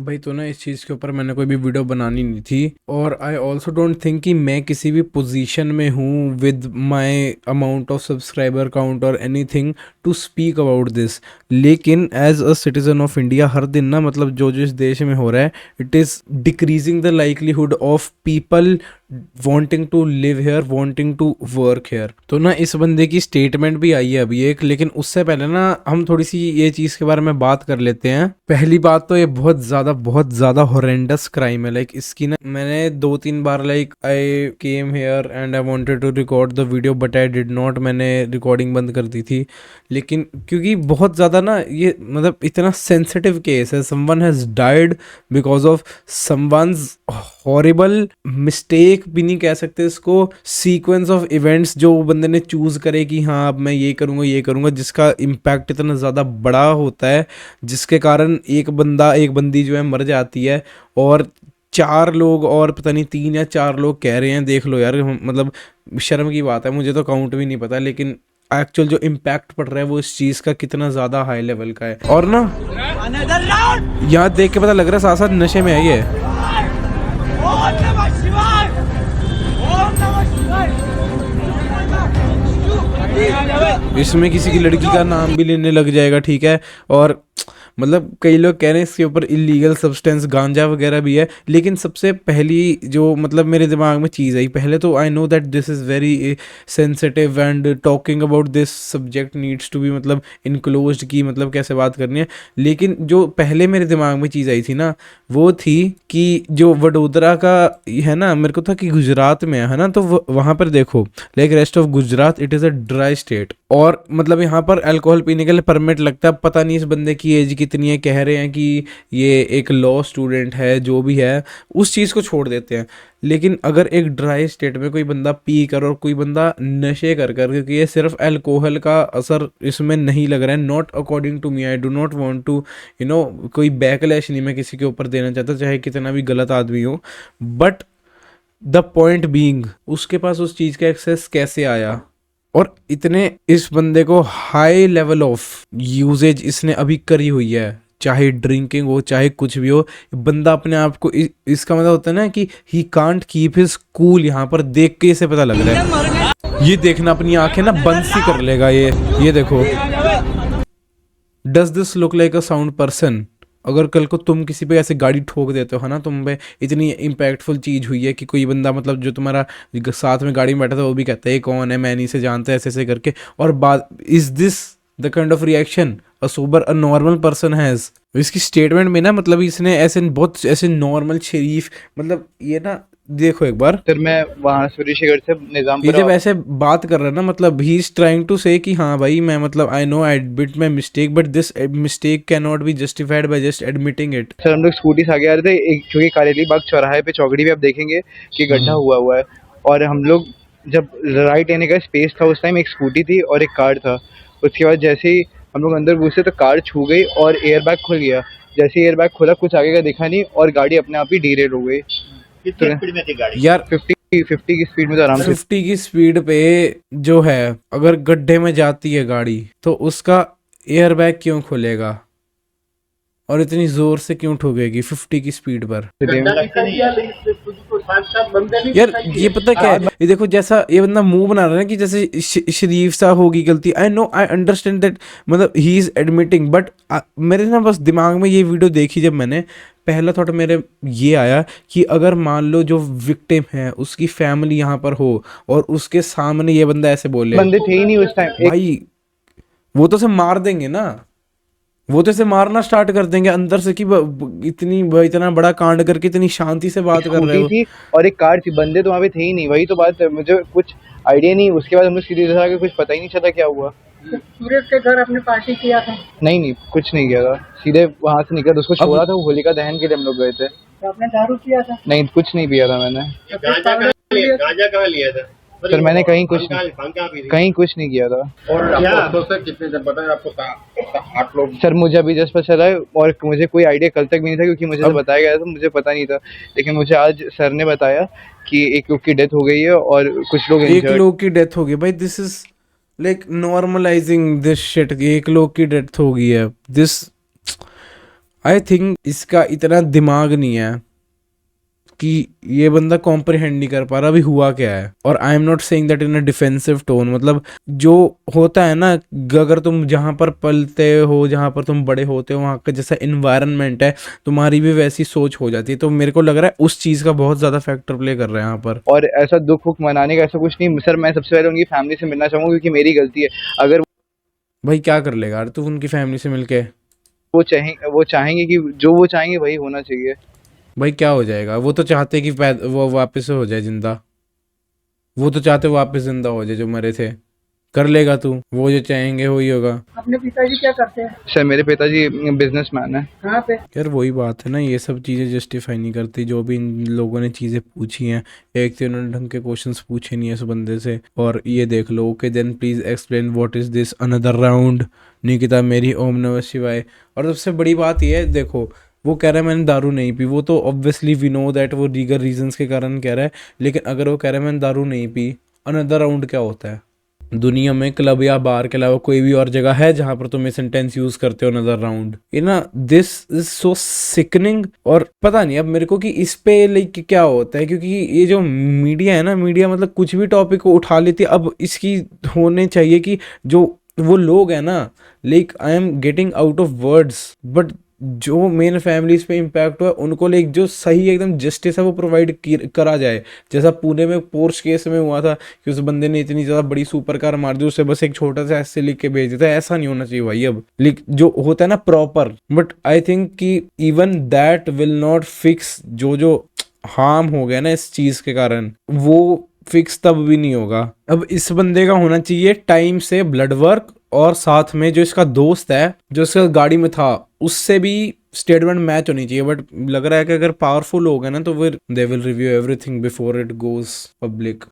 भाई तो ना इस चीज़ के ऊपर मैंने कोई भी वीडियो बनानी नहीं थी, और आई ऑल्सो डोंट थिंक कि मैं किसी भी पोजीशन में हूँ with my amount of subscriber count और anything to speak about this. लेकिन as a citizen of India हर दिन ना मतलब जो जो इस देश में हो रहा है, it is decreasing the likelihood of people wanting to live here, wanting to work here. तो ना इस बंदे की स्टेटमेंट भी आई है अभी एक, लेकिन उससे पहले ना हम थोड़ी सी ये चीज़ के बारे में बात कर लेते हैं। पहली बात तो ये बहुत ज़्यादा हॉरेंडस क्राइम है। लाइक इसकी ना मैंने 2-3 बार like I came here and I wanted to record the video but I did not, मैंने रिकॉर्डिंग बंद कर दी थी। लेकिन क्योंकि बहुत ज़्यादा ना ये मतलब इतना सेंसिटिव केस है, someone has died because of someone's horrible mistake भी नहीं कह सकते इसको, सीक्वेंस ऑफ इवेंट्स जो वो बंदे ने चूज़ करे कि हाँ अब मैं ये करूँगा, जिसका इम्पैक्ट इतना ज़्यादा बड़ा होता है, जिसके कारण एक बंदी जो है मर जाती है, और 4 लोग और पता नहीं 3 या 4 लोग कह रहे हैं। देख लो यार, मतलब शर्म की बात है, मुझे तो काउंट भी नहीं पता, लेकिन एक्चुअल जो इम्पैक्ट पड़ रहा है वो इस चीज़ का कितना ज़्यादा हाई लेवल का है। और ना यहाँ देख के पता लग रहा है साथ साथ नशे में है ये। ओम नमः शिवाय। ओम नमः शिवाय। इसमें किसी की लड़की का नाम भी लेने लग जाएगा, ठीक है। और मतलब कई लोग कह रहे हैं इसके ऊपर इलीगल सब्सटेंस गांजा वगैरह भी है। लेकिन सबसे पहली जो मतलब मेरे दिमाग में चीज़ आई, पहले तो I know that this is very sensitive and talking about this subject needs to be मतलब इनक्लोज्ड की मतलब कैसे बात करनी है। लेकिन जो पहले मेरे दिमाग में चीज़ आई थी ना, वो थी कि जो वडोदरा का है ना, मेरे को था कि गुजरात में है ना, तो वहाँ पर देखो like rest of Gujarat it is a dry state, और मतलब यहाँ पर अल्कोहल पीने के लिए परमिट लगता है। पता नहीं इस बंदे की एज कितनी है, कह रहे हैं कि ये एक लॉ स्टूडेंट है, जो भी है उस चीज़ को छोड़ देते हैं। लेकिन अगर एक ड्राई स्टेट में कोई बंदा पी कर और कोई बंदा नशे कर कर, क्योंकि ये सिर्फ अल्कोहल का असर इसमें नहीं लग रहा है, not according to me, I do not want to कोई बैकलैश नहीं मैं किसी के ऊपर देना चाहता, चाहे कितना भी गलत आदमी हो। बट द पॉइंट बीइंग, उसके पास उस चीज़ का एक्सेस कैसे आया, और इतने इस बंदे को हाई लेवल ऑफ यूजेज इसने अभी करी हुई है, चाहे ड्रिंकिंग हो चाहे कुछ भी हो। बंदा अपने आप को इसका मतलब होता है ना कि he can't keep his cool. यहाँ पर देख के इसे पता लग रहा है, ये देखना अपनी आंखें ना बंद सी कर लेगा ये देखो। Does this look like a sound person? अगर कल को तुम किसी पे ऐसे गाड़ी ठोक देते हो है ना, तुम पे इतनी इम्पैक्टफुल चीज़ हुई है कि कोई बंदा मतलब जो तुम्हारा साथ में गाड़ी में बैठा था वो भी कहता है ये कौन है, मैं नहीं से जानता, ऐसे ऐसे करके, और बात is this the kind of reaction a sober a normal person has? इसकी स्टेटमेंट में ना मतलब इसने ऐसे बहुत ऐसे नॉर्मल शरीफ मतलब ये ना देखो एक बार, सर मैं वहाँ सूर्यशेखर से ये निजामपुरा जब ऐसे बात कर रहा है ना, मतलब ही इज ट्राइंग टू से कि हाँ भाई मैं मतलब I know I admit my mistake but this mistake can not be justified by just admitting it. Sir हम लोग स्कूटी से आगे आ रहे थे, एक क्योंकि कारेली बाग चौराहे पे चौकड़ी पे आप देखेंगे कि गड्ढा हुआ है, और हम लोग जब राइट लेने का स्पेस था उस टाइम एक स्कूटी थी और एक कार था। उसके बाद जैसे ही हम लोग अंदर घुसे तो कार छू गई और एयर बैग खुल गया। जैसे ही एयर बैग खुला कुछ आगे का दिखा नहीं और गाड़ी अपने आप ही डीरेल हो गई। कितनी स्पीड में थी गाड़ी? यार 50 की स्पीड में तो आराम से 50 की स्पीड पे जो है, अगर गड्ढे में जाती है गाड़ी तो उसका एयर बैग क्यों खुलेगा और इतनी जोर से क्यों ठोकेगी 50 की स्पीड पर? यार ये पता क्या है, ये देखो जैसा ये बंदा मुंह बना रहा है ना कि जैसे शरीफ सा होगी गलती, I know I understand that, मतलब ही इज एडमिटिंग, बट मेरे ना बस दिमाग में ये वीडियो देखी जब मैंने, पहला थॉट मेरे ये आया कि अगर मान लो जो विक्टिम है उसकी फैमिली यहाँ पर हो और उसके सामने ये बंदा ऐसे बोले, बंदे थे ही नहीं उस टाइम। भाई वो तो से मार देंगे ना, वो तो इसे मारना स्टार्ट कर देंगे अंदर से कि इतना बड़ा कांड करके इतनी शांति से बात कर रहे हो। थी और एक कार थी, बंदे तो वहाँ पे थे ही नहीं। वही तो बात है, मुझे कुछ आइडिया नहीं। उसके बाद हम लोग सीधे आगे, कुछ पता ही नहीं चला क्या हुआ। सूरज के घर अपने पार्टी किया था? नहीं कुछ नहीं किया था, सीधे वहाँ से निकल उसको छोड़ा था, होलिका दहन के लिए हम लोग गए थे। तो आपने दारू किया था? नहीं कुछ नहीं पिया था मैंने। गांजा कहाँ लिया था? सर मैंने कहीं कुछ नहीं किया था। और आपको से कितने जब बताया आपको 8 लोग? सर मुझे अभी जस्ट पता चला है और मुझे कोई आइडिया कल तक भी नहीं था, क्योंकि मुझे तो बताया गया था, मुझे पता नहीं था। लेकिन मुझे आज सर ने बताया कि एक लोग की डेथ हो गई है और कुछ लोग एक लोग की डेथ हो गई। भाई this is like normalising this shit, एक लोग की डेथ हो गई है। दिस आई थिंक इसका इतना दिमाग नहीं है कि ये बंदा कॉम्प्रिहेंड नहीं कर पा रहा अभी हुआ क्या है। और I am not saying that in a defensive tone, मतलब जो होता है ना, अगर तुम जहाँ पर पलते हो, जहाँ पर तुम बड़े होते हो, वहाँ का जैसा इन्वायरमेंट है, तुम्हारी भी वैसी सोच हो जाती है। तो मेरे को लग रहा है उस चीज़ का बहुत ज़्यादा फैक्टर प्ले कर रहा है यहाँ पर। और ऐसा दुख वुख मनाने का ऐसा कुछ नहीं सर। मैं सबसे पहले उनकी फैमिली से मिलना चाहूँगा क्योंकि मेरी गलती है। अगर भाई क्या कर लेगा यार तू उनकी फैमिली से मिलके? वो चाहेंगे कि जो वो चाहेंगे वही होना चाहिए। भाई क्या हो जाएगा? वो तो चाहते कि वो वापस से हो जाए जिंदा, वो तो चाहते वापस जिंदा हो जाए जो मरे थे। कर लेगा तू, वो जो चाहेंगे वही होगा। अपने पिताजी क्या करते हैं? सर मेरे पिताजी बिजनेसमैन है। कहाँ पे? यार वही बात है ना, ये सब चीज़ें जस्टिफाई नहीं करती जो भी इन लोगों ने चीज़ें पूछी हैं। एक तो इन्होंने ढंग के क्वेश्चंस पूछे नहीं है इस बंदे से। और ये देख लो, okay then please explain what is this another round, Nikita मेरी ओम नमः शिवाय। और सबसे बड़ी बात ये है, देखो वो कह रहा है मैंने दारू नहीं पी, वो तो ऑब्वियसली वी नो दैट वो लीगल रीजंस के कारण कह रहा है। लेकिन अगर वो कह रहा है मैंने दारू नहीं पी, अनदर राउंड क्या होता है? दुनिया में क्लब या बार के अलावा कोई भी और जगह है जहां पर तुम ये सेंटेंस यूज करते हो, अनदर राउंड? ये ना, दिस इज सो सिकनिंग। और पता नहीं अब मेरे को कि इस पे लाइक क्या होता है, क्योंकि ये जो मीडिया है ना, मीडिया मतलब कुछ भी टॉपिक को उठा लेती है। अब इसकी होने चाहिए कि जो वो लोग हैं ना, like I am getting out of words, but जो मेन फैमिलीज पे इम्पैक्ट हुआ है उनको लाइक जो सही एकदम जस्टिस है वो प्रोवाइड करा जाए। जैसा पुणे में पोर्श केस में हुआ था कि उस बंदे ने इतनी ज़्यादा बड़ी सुपर कार मार दी, उसे बस एक छोटा सा ऐसे लिख के भेज देता है। ऐसा नहीं होना चाहिए भाई। अब लिख जो होता है ना प्रॉपर, बट आई थिंक कि even that will not fix जो हार्म हो गया ना इस चीज़ के कारण, वो फिक्स तब भी नहीं होगा। अब इस बंदे का होना चाहिए टाइम से ब्लड वर्क, और साथ में जो इसका दोस्त है जो इसका गाड़ी में था उससे भी स्टेटमेंट मैच होनी चाहिए। बट लग रहा है कि अगर पावरफुल हो गए ना तो फिर they will review everything before it goes public.